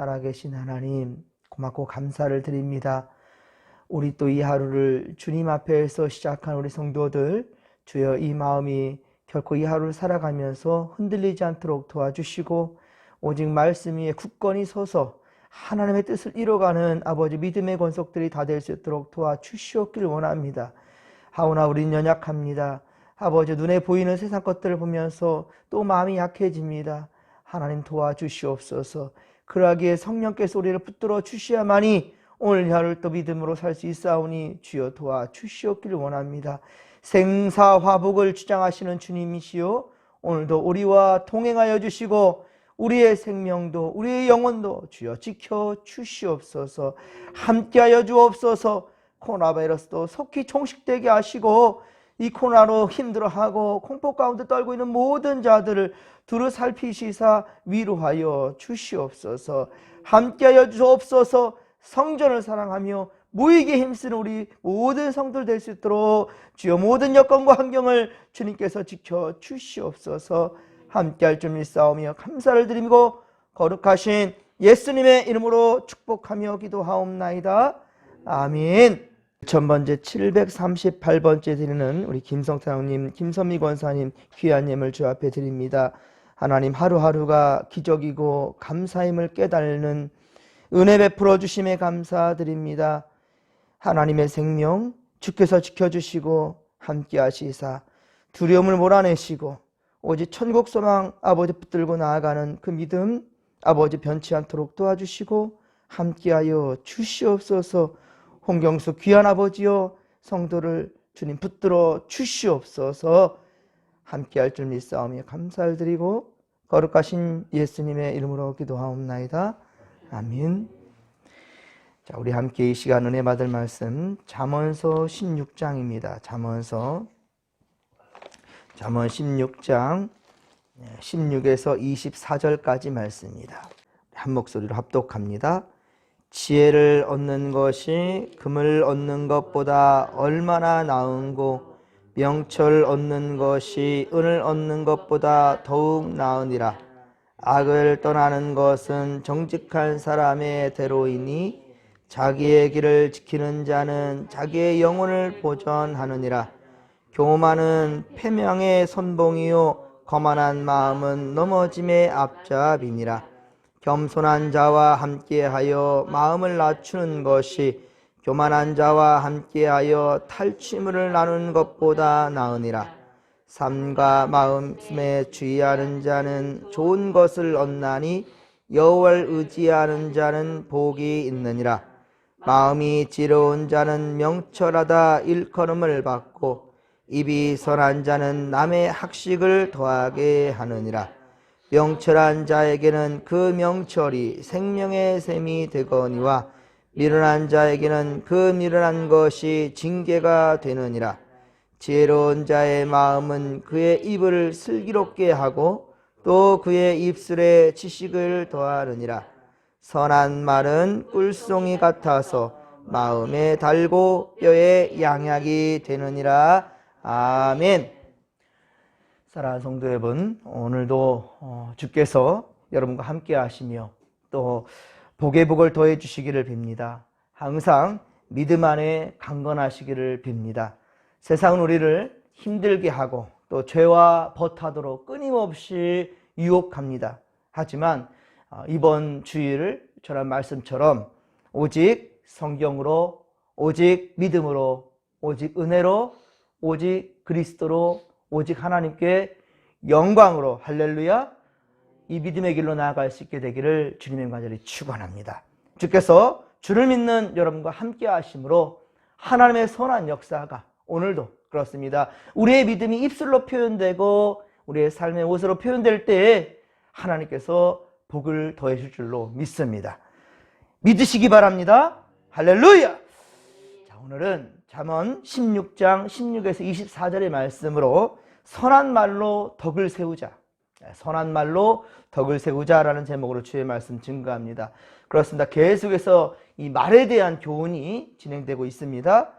살아계신 하나님, 고맙고 감사를 드립니다. 우리 또 이 하루를 주님 앞에서 시작한 우리 성도들, 주여 이 마음이 결코 이 하루를 살아가면서 흔들리지 않도록 도와주시고, 오직 말씀 위에 굳건히 서서 하나님의 뜻을 이뤄가는 아버지 믿음의 권속들이 다 될 수 있도록 도와주시옵길 원합니다. 하오나 우린 연약합니다. 아버지, 눈에 보이는 세상 것들을 보면서 또 마음이 약해집니다. 하나님 도와주시옵소서. 그러하기에 성령께서 우리를 붙들어 주셔야만이 오늘 하루를 또 믿음으로 살 수 있사오니 주여 도와주시옵기를 원합니다. 생사화복을 주장하시는 주님이시요, 오늘도 우리와 동행하여 주시고 우리의 생명도 우리의 영혼도 주여 지켜주시옵소서. 함께하여 주옵소서. 코로나 바이러스도 속히 종식되게 하시고 이 코로나로 힘들어하고 공포 가운데 떨고 있는 모든 자들을 두루 살피시사 위로하여 주시옵소서. 함께하여 주옵소서. 성전을 사랑하며 모이게 힘쓰는 우리 모든 성도들 될 수 있도록 주여 모든 여건과 환경을 주님께서 지켜주시옵소서. 함께할 줄 믿사오며 감사를 드리고 거룩하신 예수님의 이름으로 축복하며 기도하옵나이다. 아멘. 1000번째 738번째 드리는 우리 김성태님, 김선미 권사님 귀한 예물 주 앞에 드립니다. 하나님, 하루하루가 기적이고 감사임을 깨닫는 은혜 베풀어 주심에 감사드립니다. 하나님의 생명 주께서 지켜주시고 함께 하시사 두려움을 몰아내시고 오직 천국 소망 아버지 붙들고 나아가는 그 믿음 아버지 변치 않도록 도와주시고 함께하여 주시옵소서. 홍경수 귀한 아버지여, 성도를 주님 붙들어 주시옵소서. 함께할 줄 믿사오며 감사를 드리고 거룩하신 예수님의 이름으로 기도하옵나이다. 아멘. 자, 우리 함께 이 시간 은혜 받을 말씀 잠언서 16장입니다. 잠언 16장 16에서 24절까지 말씀입니다. 한 목소리로 합독합니다. 지혜를 얻는 것이 금을 얻는 것보다 얼마나 나은고 명철 얻는 것이 은을 얻는 것보다 더욱 나으니라. 악을 떠나는 것은 정직한 사람의 대로이니 자기의 길을 지키는 자는 자기의 영혼을 보전하느니라. 교만은 패명의 선봉이요 거만한 마음은 넘어짐의 앞잡이니라. 겸손한 자와 함께하여 마음을 낮추는 것이 교만한 자와 함께하여 탈취물을 나누는 것보다 나으니라. 삶과 마음에 주의하는 자는 좋은 것을 얻나니 여호와를 의지하는 자는 복이 있느니라. 마음이 지혜로운 자는 명철하다 일컬음을 받고 입이 선한 자는 남의 학식을 더하게 하느니라. 명철한 자에게는 그 명철이 생명의 샘이 되거니와 미련한 자에게는 그 미련한 것이 징계가 되느니라. 지혜로운 자의 마음은 그의 입을 슬기롭게 하고 또 그의 입술에 지식을 더하느니라. 선한 말은 꿀송이 같아서 마음에 달고 뼈에 양약이 되느니라. 아멘. 사랑하는 성도 여러분, 오늘도 주께서 여러분과 함께 하시며 또 복의 복을 더해 주시기를 빕니다. 항상 믿음 안에 강건하시기를 빕니다. 세상은 우리를 힘들게 하고 또 죄와 벗하도록 끊임없이 유혹합니다. 하지만 이번 주일을 저런 말씀처럼 오직 성경으로, 오직 믿음으로, 오직 은혜로, 오직 그리스도로, 오직 하나님께 영광으로, 할렐루야, 이 믿음의 길로 나아갈 수 있게 되기를 주님의 간절히 축원합니다. 주께서 주를 믿는 여러분과 함께 하심으로 하나님의 선한 역사가 오늘도 그렇습니다. 우리의 믿음이 입술로 표현되고 우리의 삶의 옷으로 표현될 때에 하나님께서 복을 더해줄 줄로 믿습니다. 믿으시기 바랍니다. 할렐루야. 자, 오늘은 잠언 16장 16에서 24절의 말씀으로 선한 말로 덕을 세우자, 선한 말로 덕을 세우자라는 제목으로 주의 말씀 증거합니다. 그렇습니다. 계속해서 이 말에 대한 교훈이 진행되고 있습니다.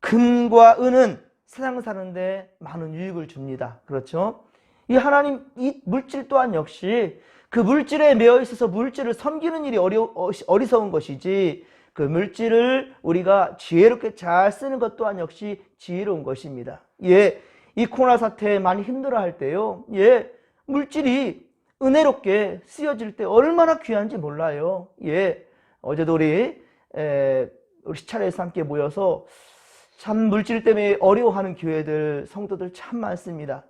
금과 은은 세상 사는데 많은 유익을 줍니다. 그렇죠? 이 하나님, 이 물질 또한 역시 그 물질에 매여 있어서 물질을 섬기는 일이 어리석은 것이지, 그 물질을 우리가 지혜롭게 잘 쓰는 것 또한 역시 지혜로운 것입니다. 예, 이 코로나 사태 많이 힘들어할 때요, 예, 물질이 은혜롭게 쓰여질 때 얼마나 귀한지 몰라요. 예, 어제도 우리 시찰에서 함께 모여서 참 물질 때문에 어려워하는 교회들, 성도들 참 많습니다.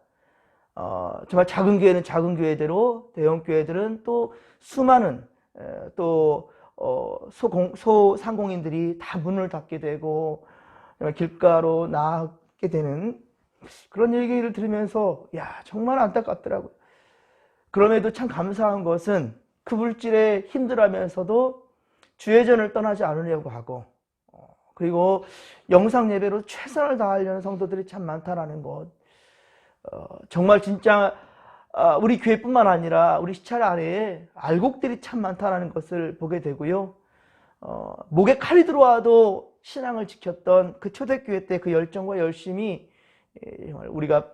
정말 작은 교회는 작은 교회대로, 대형 교회들은 또 수많은 또 소상공인들이 다 문을 닫게 되고 길가로 나가게 되는 그런 얘기를 들으면서 야, 정말 안타깝더라고요. 그럼에도 참 감사한 것은 그 물질에 힘들어하면서도 주의 전을 떠나지 않으려고 하고, 그리고 영상 예배로 최선을 다하려는 성도들이 참 많다라는 것, 정말 진짜 우리 교회뿐만 아니라 우리 시찰 안에 알곡들이 참 많다는 것을 보게 되고요. 목에 칼이 들어와도 신앙을 지켰던 그 초대교회 때 그 열정과 열심이 우리가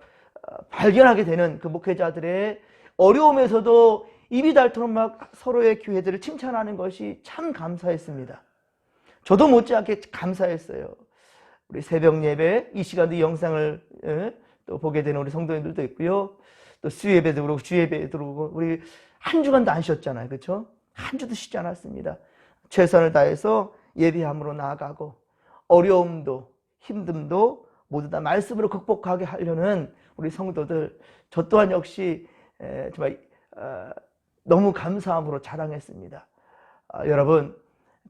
발견하게 되는 그 목회자들의 어려움에서도 입이 닳도록 막 서로의 교회들을 칭찬하는 것이 참 감사했습니다. 저도 못지않게 감사했어요. 우리 새벽 예배 이 시간도 이 영상을 또 보게 되는 우리 성도님들도 있고요. 또 수예배도 그러고 주예배도 그러고 우리 한 주간도 안 쉬었잖아요. 그렇죠? 한 주도 쉬지 않았습니다. 최선을 다해서 예배함으로 나아가고 어려움도 힘듦도 모두 다 말씀으로 극복하게 하려는 우리 성도들, 저 또한 역시 정말 너무 감사함으로 자랑했습니다. 여러분,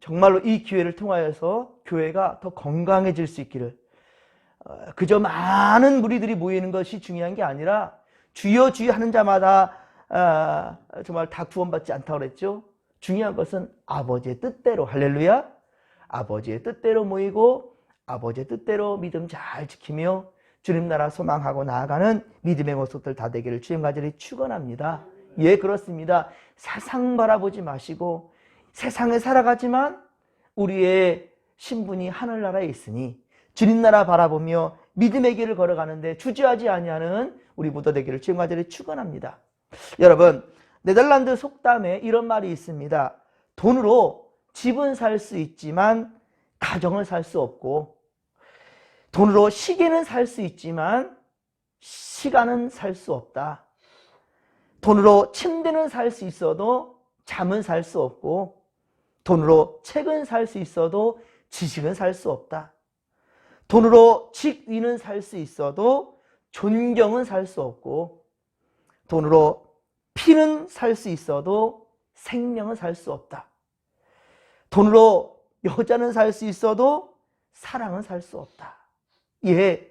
정말로 이 기회를 통하여서 교회가 더 건강해질 수 있기를, 그저 많은 무리들이 모이는 것이 중요한 게 아니라 주여 주여 하는 자마다 정말 다 구원받지 않다고 그랬죠. 중요한 것은 아버지의 뜻대로, 할렐루야, 아버지의 뜻대로 모이고 아버지의 뜻대로 믿음 잘 지키며 주님 나라 소망하고 나아가는 믿음의 모습들 다 되기를 주님 간절히 축원합니다. 예, 그렇습니다. 세상 바라보지 마시고 세상에 살아가지만 우리의 신분이 하늘나라에 있으니 주님 나라 바라보며 믿음의 길을 걸어가는데 주저하지 아니하는 우리 모두 되기를 주님 간절히 축원합니다. 여러분, 네덜란드 속담에 이런 말이 있습니다. 돈으로 집은 살 수 있지만 가정을 살 수 없고, 돈으로 시계는 살 수 있지만 시간은 살 수 없다. 돈으로 침대는 살 수 있어도 잠은 살 수 없고, 돈으로 책은 살 수 있어도 지식은 살 수 없다. 돈으로 직위는 살 수 있어도 존경은 살 수 없고, 돈으로 피는 살 수 있어도 생명은 살 수 없다. 돈으로 여자는 살 수 있어도 사랑은 살 수 없다. 예,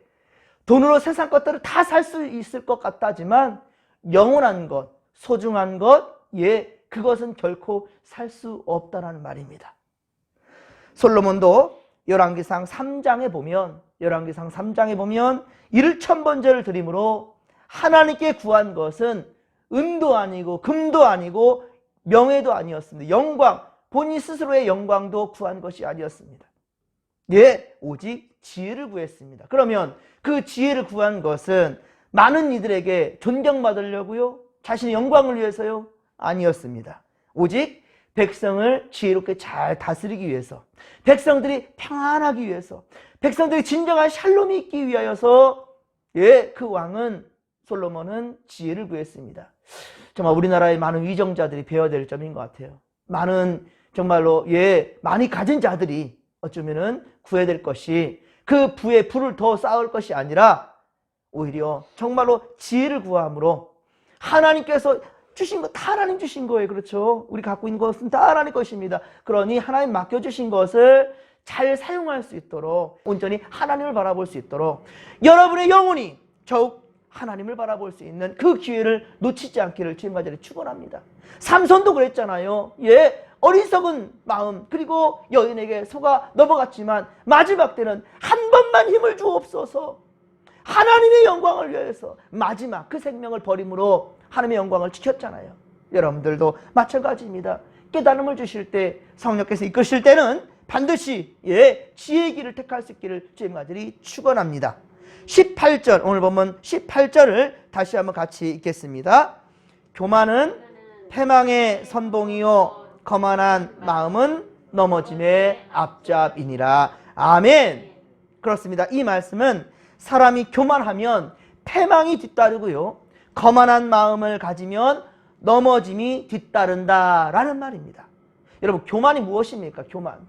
돈으로 세상 것들을 다 살 수 있을 것 같다지만 영원한 것, 소중한 것, 예, 그것은 결코 살 수 없다라는 말입니다. 솔로몬도 열왕기상 3장에 보면 이를 천번제를 드림으로 하나님께 구한 것은 은도 아니고 금도 아니고 명예도 아니었습니다. 영광, 본인 스스로의 영광도 구한 것이 아니었습니다. 예, 오직 지혜를 구했습니다. 그러면 그 지혜를 구한 것은 많은 이들에게 존경받으려고요? 자신의 영광을 위해서요? 아니었습니다. 오직 백성을 지혜롭게 잘 다스리기 위해서, 백성들이 평안하기 위해서, 백성들이 진정한 샬롬이 있기 위하여서, 예, 그 왕은, 솔로몬은 지혜를 구했습니다. 정말 우리나라의 많은 위정자들이 배워야 될 점인 것 같아요. 많은 정말로, 예, 많이 가진 자들이 어쩌면은 구해야 될 것이 그 부의 부를 더 쌓을 것이 아니라 오히려 정말로 지혜를 구함으로 하나님께서 주신 거 다 하나님 주신 거예요. 그렇죠? 우리 갖고 있는 것은 다 하나님 것입니다. 그러니 하나님 맡겨주신 것을 잘 사용할 수 있도록, 온전히 하나님을 바라볼 수 있도록 여러분의 영혼이 더욱 하나님을 바라볼 수 있는 그 기회를 놓치지 않기를 주님 간절히 축원합니다. 삼손도 그랬잖아요. 예, 어리석은 마음 그리고 여인에게 속아 넘어갔지만 마지막 때는 한 번만 힘을 주옵소서, 하나님의 영광을 위해서 마지막 그 생명을 버림으로 하나님의 영광을 지켰잖아요. 여러분들도 마찬가지입니다. 깨달음을 주실 때, 성령께서 이끄실 때는 반드시, 예, 지혜의 길을 택할 수 있기를 주님 간절히 축원합니다. 18절, 오늘 보면 18절을 다시 한번 같이 읽겠습니다. 교만은 패망의 선봉이요 거만한 마음은 넘어짐의 앞잡이니라. 아멘. 그렇습니다. 이 말씀은 사람이 교만하면 패망이 뒤따르고요, 거만한 마음을 가지면 넘어짐이 뒤따른다라는 말입니다. 여러분, 교만이 무엇입니까?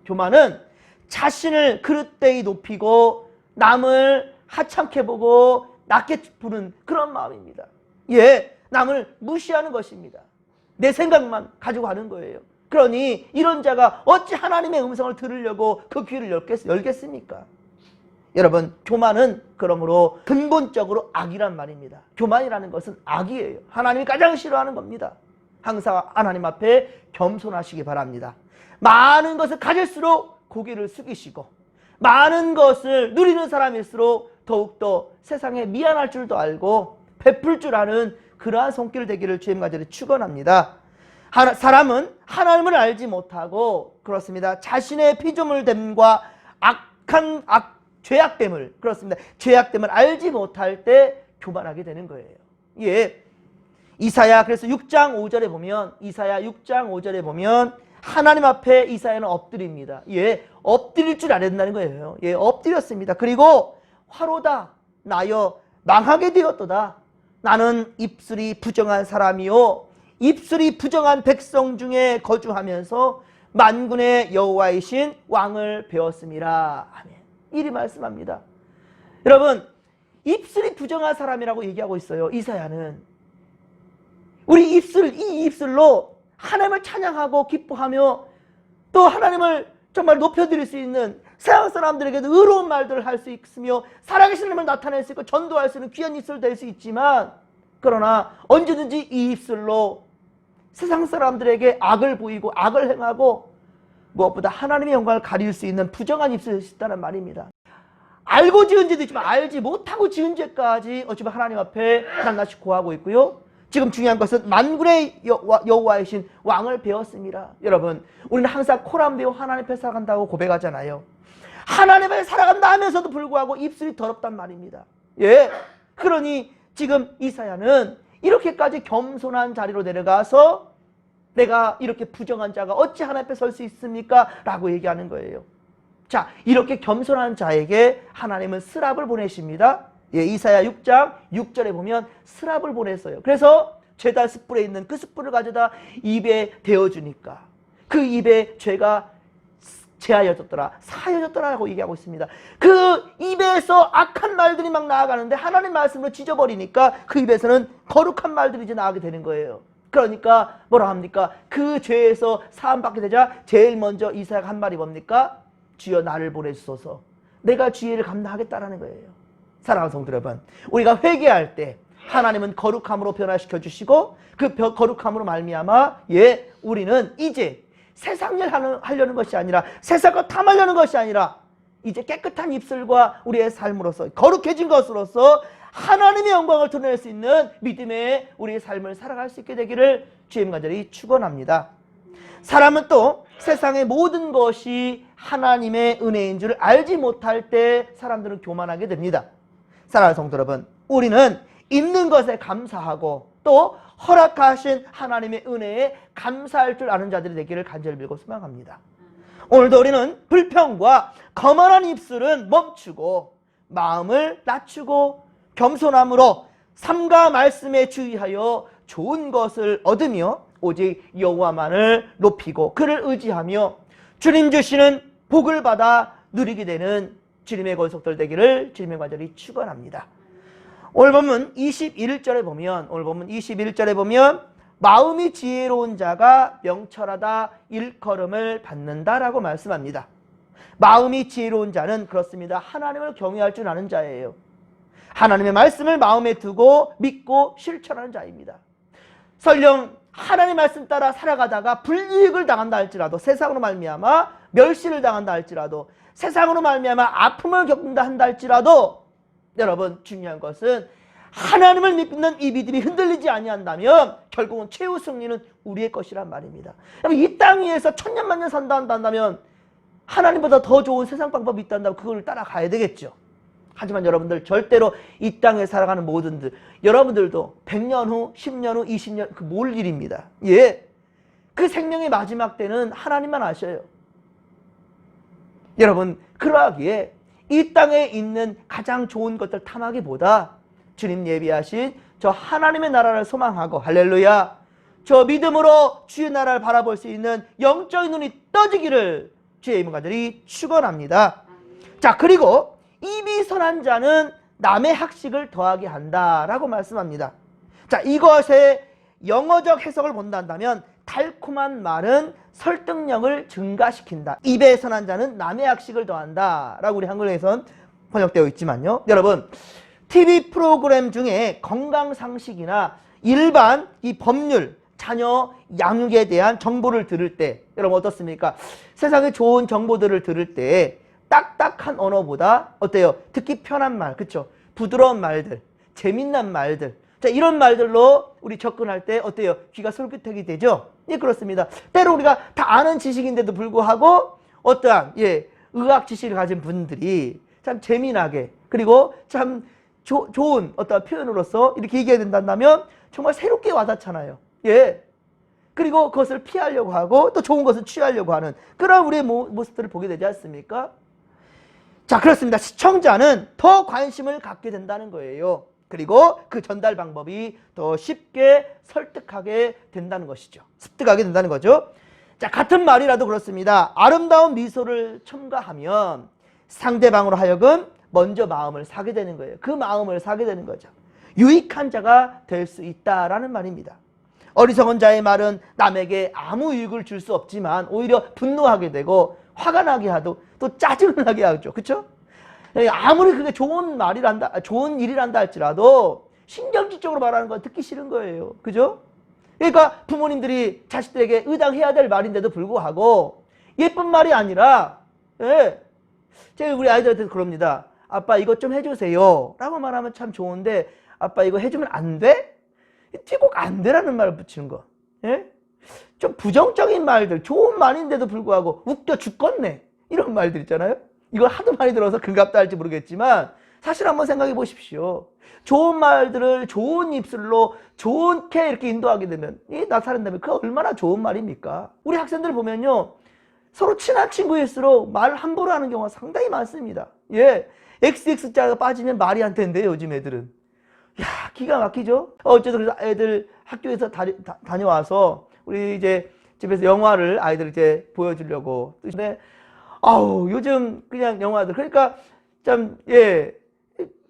교만은 자신을 그릇되이 높이고 남을 하찮게 보고 낮게 부르는 그런 마음입니다. 예, 남을 무시하는 것입니다. 내 생각만 가지고 가는 거예요. 그러니 이런 자가 어찌 하나님의 음성을 들으려고 그 귀를 열겠습니까? 여러분, 교만은 그러므로 근본적으로 악이란 말입니다. 교만이라는 것은 악이에요. 하나님이 가장 싫어하는 겁니다. 항상 하나님 앞에 겸손하시기 바랍니다. 많은 것을 가질수록 고개를 숙이시고, 많은 것을 누리는 사람일수록 더욱더 세상에 미안할 줄도 알고 베풀 줄 아는 그러한 손길 되기를 주님과 저를 축원합니다. 사람은 하나님을 알지 못하고, 그렇습니다, 자신의 피조물됨과 죄악됨을, 그렇습니다, 죄악됨을 알지 못할 때 교만하게 되는 거예요. 예. 이사야, 그래서 6장 5절에 보면, 이사야 6장 5절에 보면 하나님 앞에 이사야는 엎드립니다. 예, 엎드릴 줄 알았다는 거예요. 예, 엎드렸습니다. 그리고 화로다 나여 망하게 되었도다. 나는 입술이 부정한 사람이요 입술이 부정한 백성 중에 거주하면서 만군의 여호와이신 왕을 배웠음이라. 아멘. 이리 말씀합니다. 여러분, 입술이 부정한 사람이라고 얘기하고 있어요. 이사야는 우리 이 입술로 하나님을 찬양하고 기뻐하며 또 하나님을 정말 높여드릴 수 있는, 세상 사람들에게도 의로운 말들을 할 수 있으며 살아계신 하나님을 나타낼 수 있고 전도할 수 있는 귀한 입술 될 수 있지만, 그러나 언제든지 이 입술로 세상 사람들에게 악을 보이고 악을 행하고 무엇보다 하나님의 영광을 가릴 수 있는 부정한 입술이 있다는 말입니다. 알고 지은 죄도 있지만 알지 못하고 지은 죄까지 어찌보면 하나님 앞에 낱낱이 고하고 있고요. 지금 중요한 것은 만군의 여호와이신 왕을 배웠습니다. 여러분, 우리는 항상 코람 배워 하나님 앞에 살아간다고 고백하잖아요. 하나님 앞에 살아간다 하면서도 불구하고 입술이 더럽단 말입니다. 예, 그러니 지금 이사야는 이렇게까지 겸손한 자리로 내려가서 내가 이렇게 부정한 자가 어찌 하나님 앞에 설 수 있습니까? 라고 얘기하는 거예요. 자, 이렇게 겸손한 자에게 하나님은 스랍을 보내십니다. 예, 이사야 6장 6절에 보면 스랍을 보냈어요. 그래서 죄다 숯불에 있는 그 숯불을 가져다 입에 대어주니까 그 입에 죄가 제하여졌더라, 사여졌더라라고 얘기하고 있습니다. 그 입에서 악한 말들이 막 나아가는데 하나님 말씀으로 찢어버리니까 그 입에서는 거룩한 말들이 이제 나가게 되는 거예요. 그러니까 뭐라 합니까? 그 죄에서 사함받게 되자 제일 먼저 이사야가 한 말이 뭡니까? 주여 나를 보내주소서. 내가 주의를 감당하겠다라는 거예요. 사랑하는 성도 여러분, 우리가 회개할 때 하나님은 거룩함으로 변화시켜 주시고 그 거룩함으로 말미암아 우리는 이제 세상 일 하려는 것이 아니라, 세상과 탐하려는 것이 아니라 이제 깨끗한 입술과 우리의 삶으로서 거룩해진 것으로서 하나님의 영광을 드러낼 수 있는 믿음의 우리의 삶을 살아갈 수 있게 되기를 주님 간절히 축원합니다. 사람은 또 세상의 모든 것이 하나님의 은혜인 줄 알지 못할 때 사람들은 교만하게 됩니다. 사랑하는 성도 여러분, 우리는 있는 것에 감사하고 또 허락하신 하나님의 은혜에 감사할 줄 아는 자들이 되기를 간절히 빌고 소망합니다. 오늘도 우리는 불평과 거만한 입술은 멈추고 마음을 낮추고 겸손함으로 삶과 말씀에 주의하여 좋은 것을 얻으며 오직 여호와만을 높이고 그를 의지하며 주님 주시는 복을 받아 누리게 되는 주님의 권속들 되기를 주님의 간절히 축원합니다. 오늘 본문 21절에 보면 마음이 지혜로운 자가 명철하다 일컬음을 받는다라고 말씀합니다. 마음이 지혜로운 자는 그렇습니다. 하나님을 경외할 줄 아는 자예요. 하나님의 말씀을 마음에 두고 믿고 실천하는 자입니다. 설령 하나님의 말씀 따라 살아가다가 불이익을 당한다 할지라도, 세상으로 말미암아 멸시를 당한다 할지라도, 세상으로 말미암아 아픔을 겪는다 한다 할지라도, 여러분, 중요한 것은 하나님을 믿는 이 믿음이 흔들리지 아니한다면 결국은 최후 승리는 우리의 것이란 말입니다. 이 땅 위에서 천년만년 산다 한다면 하나님보다 더 좋은 세상 방법이 있다 한다면 그걸 따라가야 되겠죠. 하지만 여러분들 절대로 이 땅에 살아가는 모든들, 여러분들도 100년 후, 10년 후, 20년 그 몰 일입니다. 예. 그 생명의 마지막 때는 하나님만 아셔요. 여러분, 그러하기에 이 땅에 있는 가장 좋은 것들 탐하기보다 주님 예비하신 저 하나님의 나라를 소망하고, 할렐루야, 저 믿음으로 주의 나라를 바라볼 수 있는 영적인 눈이 떠지기를 주의 임원가들이 축원합니다. 자, 그리고 입이 선한 자는 남의 학식을 더하게 한다라고 말씀합니다. 자, 이것의 영어적 해석을 본다면 달콤한 말은 설득력을 증가시킨다. 입에 선한 자는 남의 학식을 더한다 라고 우리 한글에선 번역되어 있지만요, 여러분, TV 프로그램 중에 건강상식이나 일반 이 법률, 자녀 양육에 대한 정보를 들을 때 여러분 어떻습니까? 세상에 좋은 정보들을 들을 때 딱딱한 언어보다 어때요? 듣기 편한 말, 그쵸? 부드러운 말들, 재밌는 말들, 자, 이런 말들로 우리 접근할 때 어때요? 귀가 솔깃하게 되죠? 예, 그렇습니다. 때로 우리가 다 아는 지식인데도 불구하고 어떠한 의학 지식을 가진 분들이 참 재미나게, 그리고 참 좋은 어떤 표현으로서 이렇게 얘기해야 된다면 정말 새롭게 와닿잖아요. 예. 그리고 그것을 피하려고 하고 또 좋은 것을 취하려고 하는 그런 우리의 모습들을 보게 되지 않습니까? 자, 그렇습니다. 시청자는 더 관심을 갖게 된다는 거예요. 그리고 그 전달 방법이 더 쉽게 설득하게 된다는 것이죠. 습득하게 된다는 거죠. 자, 같은 말이라도 그렇습니다. 아름다운 미소를 첨가하면 상대방으로 하여금 먼저 마음을 사게 되는 거예요. 그 마음을 사게 되는 거죠. 유익한 자가 될 수 있다라는 말입니다. 어리석은 자의 말은 남에게 아무 유익을 줄 수 없지만 오히려 분노하게 되고 화가 나게 하고 또 짜증을 나게 하죠. 그렇죠? 아무리 그게 좋은 말이란다, 좋은 일이란다 할지라도 신경질적으로 말하는 건 듣기 싫은 거예요. 그죠? 그러니까 부모님들이 자식들에게 의당해야 될 말인데도 불구하고 예쁜 말이 아니라, 제가 우리 아이들한테 그럽니다. 아빠 이것 좀 해주세요 라고 말하면 참 좋은데, 아빠 이거 해주면 안 돼? 꼭 안 되라는 말을 붙이는 거. 예? 좀 부정적인 말들, 좋은 말인데도 불구하고 웃겨 죽겠네, 이런 말들 있잖아요. 이걸 하도 많이 들어서 금갑다 할지 모르겠지만 사실 한번 생각해 보십시오. 좋은 말들을 좋은 입술로 좋게 이렇게 인도하게 되면 나타낸다면 그 얼마나 좋은 말입니까? 우리 학생들 보면요, 서로 친한 친구일수록 말을 함부로 하는 경우가 상당히 많습니다. 예, XX자가 빠지면 말이 안 된대요, 요즘 애들은. 야, 기가 막히죠? 어쨌든 그래서 애들 학교에서 다녀와서 우리 이제 집에서 영화를 아이들 이제 보여주려고. 근데 요즘 그냥 영화들, 그러니까 참,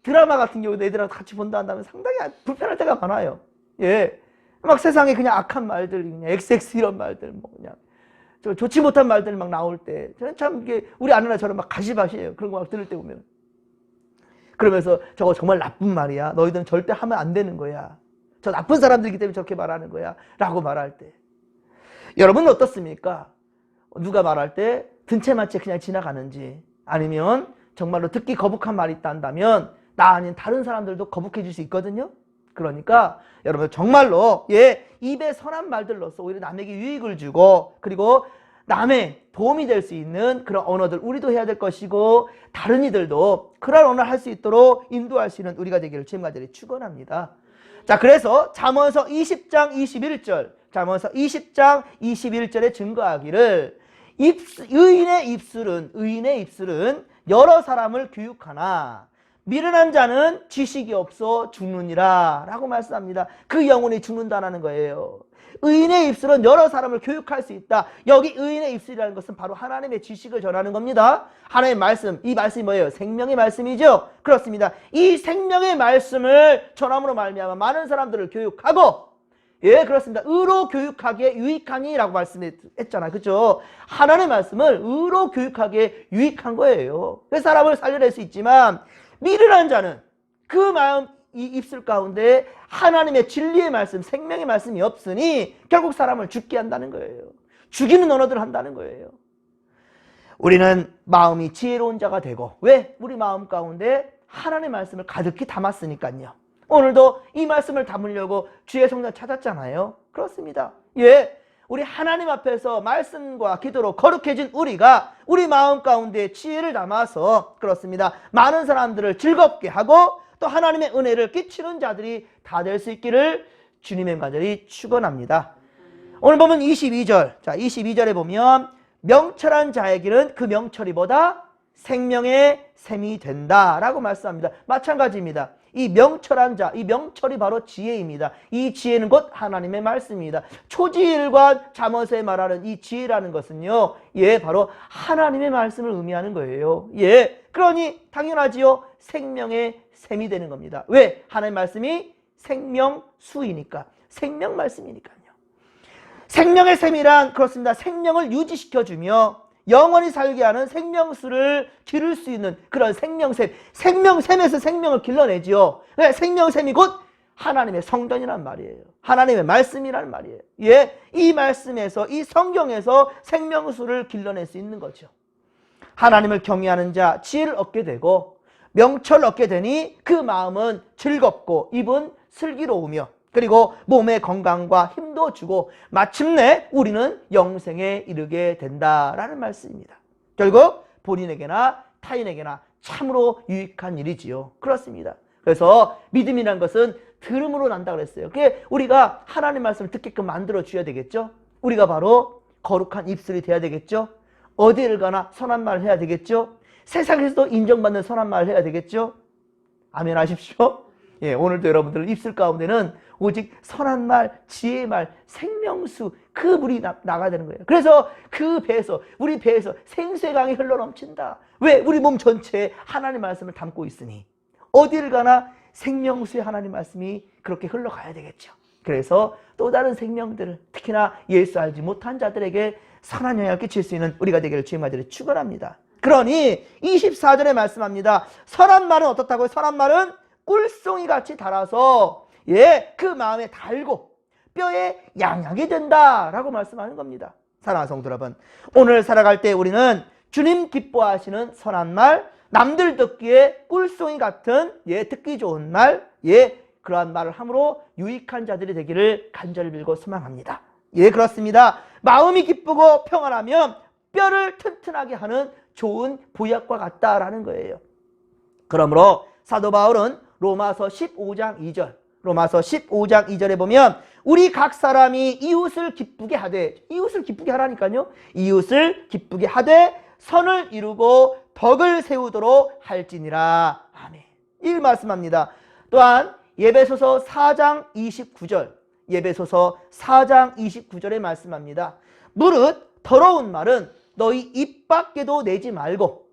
드라마 같은 경우도 애들하고 같이 본다 한다면 상당히 불편할 때가 많아요. 예. 막 세상에 그냥 악한 말들, 그냥 XX 이런 말들, 뭐 그냥 좋지 못한 말들 막 나올 때, 저는 참 이게 우리 아내나 저는 막 가시밭이에요. 그런 거 막 들을 때 보면. 그러면서 저거 정말 나쁜 말이야. 너희들은 절대 하면 안 되는 거야. 저 나쁜 사람들이기 때문에 저렇게 말하는 거야. 라고 말할 때. 여러분은 어떻습니까? 누가 말할 때 든채만채 그냥 지나가는지, 아니면 정말로 듣기 거북한 말이 있다 한다면 나 아닌 다른 사람들도 거북해질 수 있거든요. 그러니까 여러분 정말로 입에 선한 말들로서 오히려 남에게 유익을 주고, 그리고 남의 도움이 될 수 있는 그런 언어들 우리도 해야 될 것이고, 다른 이들도 그런 언어를 할 수 있도록 인도할 수 있는 우리가 되기를 주님과들이 축원합니다. 자, 그래서 잠언서 20장 21절, 잠언서 20장 21절에 증거하기를 의인의 입술은 여러 사람을 교육하나 미련한 자는 지식이 없어 죽느니라 라고 말씀합니다. 그 영혼이 죽는다는 거예요. 의인의 입술은 여러 사람을 교육할 수 있다. 여기 의인의 입술이라는 것은 바로 하나님의 지식을 전하는 겁니다. 하나님의 말씀, 이 말씀이 뭐예요? 생명의 말씀이죠. 그렇습니다. 이 생명의 말씀을 전함으로 말미암아 많은 사람들을 교육하고, 그렇습니다. 의로 교육하기에 유익하니 라고 말씀했잖아요. 그렇죠? 하나님의 말씀을 의로 교육하기에 유익한 거예요. 그래서 사람을 살려낼 수 있지만, 미련한 자는 그 마음, 이 입술 가운데 하나님의 진리의 말씀, 생명의 말씀이 없으니 결국 사람을 죽게 한다는 거예요. 죽이는 언어들을 한다는 거예요. 우리는 마음이 지혜로운 자가 되고, 왜? 우리 마음 가운데 하나님의 말씀을 가득히 담았으니까요. 오늘도 이 말씀을 담으려고 주의 성전 찾았잖아요. 그렇습니다. 우리 하나님 앞에서 말씀과 기도로 거룩해진 우리가 우리 마음 가운데 지혜를 담아서 그렇습니다. 많은 사람들을 즐겁게 하고 또 하나님의 은혜를 끼치는 자들이 다 될 수 있기를 주님의 간절히 축원합니다. 오늘 보면 22절. 자, 22절에 보면 명철한 자의 길은 그 명철이보다 생명의 샘이 된다라고 말씀합니다. 마찬가지입니다. 이 명철한 자, 이 명철이 바로 지혜입니다. 이 지혜는 곧 하나님의 말씀입니다. 초지일관 잠언서에 말하는 이 지혜라는 것은요, 바로 하나님의 말씀을 의미하는 거예요. 그러니 당연하지요. 생명의 샘이 되는 겁니다. 왜? 하나님의 말씀이 생명수이니까, 생명 말씀이니까요. 생명의 샘이란 그렇습니다. 생명을 유지시켜주며 영원히 살게 하는 생명수를 기를 수 있는 그런 생명샘, 생명샘에서 생명을 길러내지요. 생명샘이 곧 하나님의 성전이란 말이에요. 하나님의 말씀이란 말이에요. 이 말씀에서, 이 성경에서 생명수를 길러낼 수 있는 거죠. 하나님을 경외하는 자, 지혜를 얻게 되고 명철을 얻게 되니 그 마음은 즐겁고 입은 슬기로우며 그리고 몸의 건강과 힘도 주고 마침내 우리는 영생에 이르게 된다라는 말씀입니다. 결국 본인에게나 타인에게나 참으로 유익한 일이지요. 그렇습니다. 그래서 믿음이란 것은 들음으로 난다 그랬어요. 그게 우리가 하나님 말씀을 듣게끔 만들어 주어야 되겠죠. 우리가 바로 거룩한 입술이 돼야 되겠죠. 어디를 가나 선한 말을 해야 되겠죠. 세상에서도 인정받는 선한 말을 해야 되겠죠. 아멘 하십시오. 오늘도 여러분들 입술 가운데는 오직 선한 말, 지혜의 말, 생명수 그 물이 나가야 되는 거예요. 그래서 그 배에서, 우리 배에서 생수의 강이 흘러넘친다. 왜? 우리 몸 전체에 하나님 말씀을 담고 있으니 어디를 가나 생명수의 하나님 말씀이 그렇게 흘러가야 되겠죠. 그래서 또 다른 생명들을, 특히나 예수 알지 못한 자들에게 선한 영향을 끼칠 수 있는 우리가 되기를 주의 말들을 축원합니다. 그러니 24절에 말씀합니다. 선한 말은 어떻다고요? 선한 말은 꿀송이 같이 달아서 그 마음에 달고 뼈에 양약이 된다라고 말씀하는 겁니다. 사랑하는 성도 여러분, 오늘 살아갈 때 우리는 주님 기뻐하시는 선한 말, 남들 듣기에 꿀송이 같은 듣기 좋은 말, 그러한 말을 함으로 유익한 자들이 되기를 간절히 빌고 소망합니다. 그렇습니다. 마음이 기쁘고 평안하면 뼈를 튼튼하게 하는 좋은 보약과 같다라는 거예요. 그러므로 사도 바울은 로마서 15장 2절, 로마서 15장 2절에 보면 우리 각 사람이 이웃을 기쁘게 하되, 이웃을 기쁘게 하라니까요. 이웃을 기쁘게 하되 선을 이루고 덕을 세우도록 할지니라. 아멘. 이 말씀합니다. 또한 예배소서 4장 29절, 예배소서 4장 29절에 말씀합니다. 무릇 더러운 말은 너희 입 밖에도 내지 말고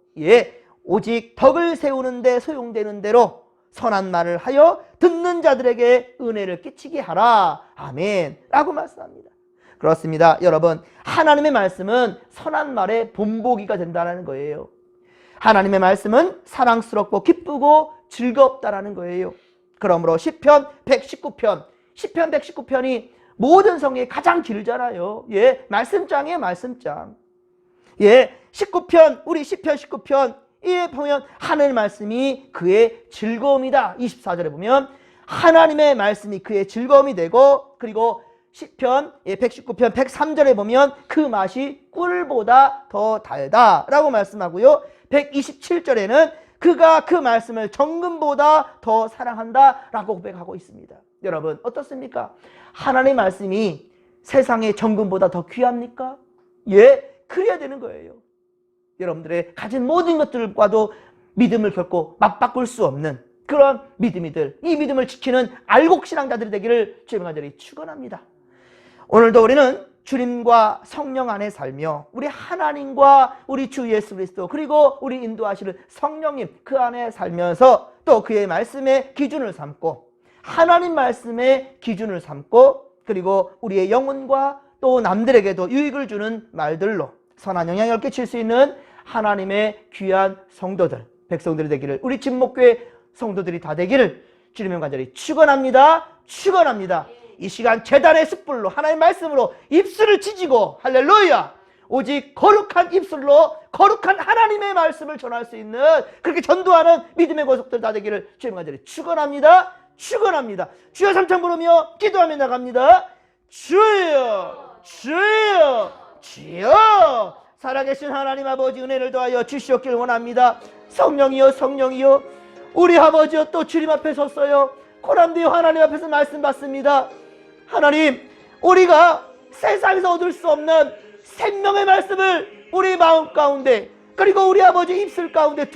오직 덕을 세우는 데 소용되는 대로 선한 말을 하여 듣는 자들에게 은혜를 끼치게 하라. 아멘. 라고 말씀합니다. 그렇습니다. 여러분, 하나님의 말씀은 선한 말의 본보기가 된다는 거예요. 하나님의 말씀은 사랑스럽고 기쁘고 즐겁다라는 거예요. 그러므로 시편 119편, 시편 119편이 모든 성경에 가장 길잖아요. 말씀장이에요, 말씀장. 19편, 우리 시편 19편, 이에 보면 하나님의 말씀이 그의 즐거움이다. 24절에 보면 하나님의 말씀이 그의 즐거움이 되고, 그리고 시편 119편 103절에 보면 그 맛이 꿀보다 더 달다라고 말씀하고요. 127절에는 그가 그 말씀을 정금보다 더 사랑한다라고 고백하고 있습니다. 여러분 어떻습니까? 하나님의 말씀이 세상의 정금보다 더 귀합니까? 그래야 되는 거예요. 여러분들의 가진 모든 것들과도 믿음을 결코 맞바꿀 수 없는 그런 믿음이들, 이 믿음을 지키는 알곡신앙자들이 되기를 주님 간절히 축원합니다. 오늘도 우리는 주님과 성령 안에 살며 우리 하나님과 우리 주 예수 그리스도 그리고 우리 인도하시는 성령님 그 안에 살면서 또 그의 말씀의 기준을 삼고 하나님 말씀의 기준을 삼고 그리고 우리의 영혼과 또 남들에게도 유익을 주는 말들로 선한 영향을 끼칠 수 있는 하나님의 귀한 성도들, 백성들이 되기를, 우리 진목교회 성도들이 다 되기를 주님의 간절히 축원합니다. 축원합니다. 이 시간 제단의 숯불로 하나님의 말씀으로 입술을 지지고 할렐루야, 오직 거룩한 입술로 거룩한 하나님의 말씀을 전할 수 있는 그렇게 전도하는 믿음의 고속들 다 되기를 주님의 간절히 축원합니다. 축원합니다. 주여 삼창 부르며 기도하며 나갑니다. 주여. 주여, 주여. 살아계신 하나님 아버지 은혜를 더하여 주시옵길 원합니다. 성령이여, 성령이여, 우리 아버지여 또 주님 앞에 섰어요. 고난되어 하나님 앞에서 말씀 받습니다. 하나님, 우리가 세상에서 얻을 수 없는 생명의 말씀을 우리 마음 가운데, 그리고 우리 아버지 입술 가운데